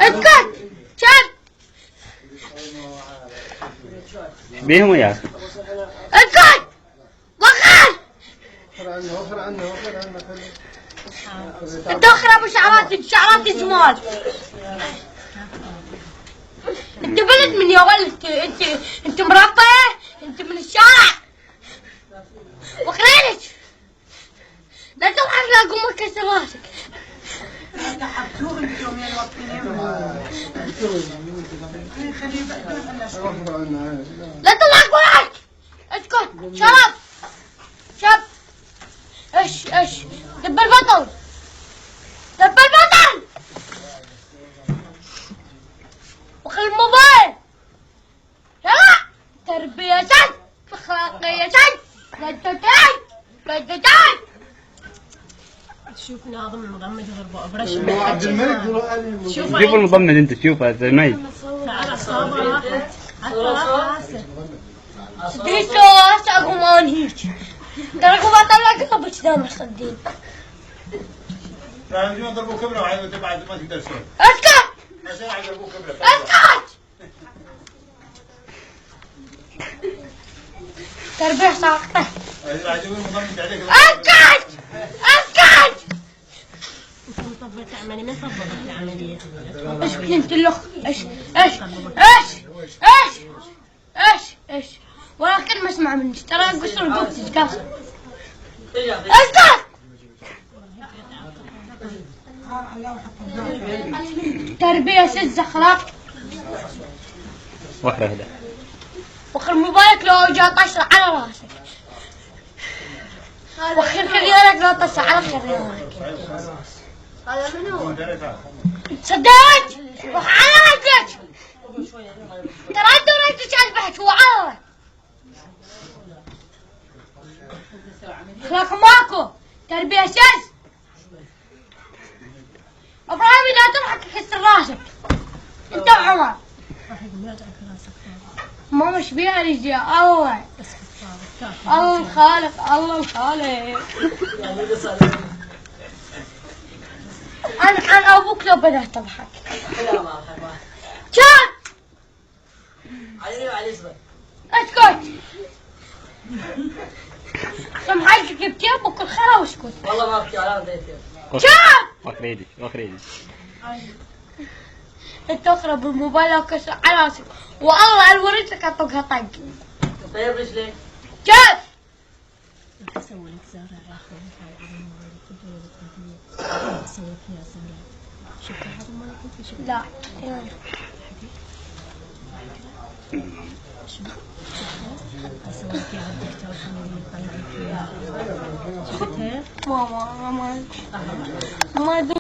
اسكت شب بيهم وياك اسكت وخر انت اخرب شعرات الجمال. انت بلد من يا ولد انت مربى انت من الشارع وخليلك لا تضحك لا اقوم اكسر راسك. لا تضحك وراك اسكت شرف شب ايش دب البطل دب البطل وخلي الموبايل يلا تربية اخلاقية بدتين شوف ناظم المضمد برش عبد الملك شوف المضمد انت تشوفه زين تعال الصابة راحت حتى راسه ديسو هسه اقوم انهيك ترى اقوم اطلع قلبك دام الصديق. فهمتوا يضربوا كبره وعايزوا بعد ما تقدر تسوي. اسكت عشان يضربوا كبره. اسكت تربية ساقطة. عايزين المضمد عليك. اسكت اسكت انت مطبق تعملي من طبقت العملية ايش انت اللخ ايش ولا كلمة اسمع منك ترى قصر البوكس تتكسر. اسكت تربية سز اخلاق وحده هذا وخر موبايلك لو جا طشر على راسك وخر خريانك لو طشر على خريانك. هذا منو؟ صدقت روح على رجلك ترى انت رجلك اذبحك هو عارف اخلاق ماكو تربية سز. ابراهيم لا تضحك اكسر راسك انت وعمر ما مش بيها رجال الله الخالق انا ابوك لو بدأت تضحك لا ما اضحك ما شات علي اصبر اسكت سمحتك بتيابك الخير واسكت والله ما ابكي على ضيفي شات واخريدي انت اخرب الموبايل وكسر على راسك والله الوريتك اطقها طق. طيب رجليك شات اسوي لك زهرة يا اخي هاي على الموبايل اسوي فيها زهرة شفتها هذا ما كنت شفتها لا اسوي فيها الدكتور خليني يطلع فيها شفتها ما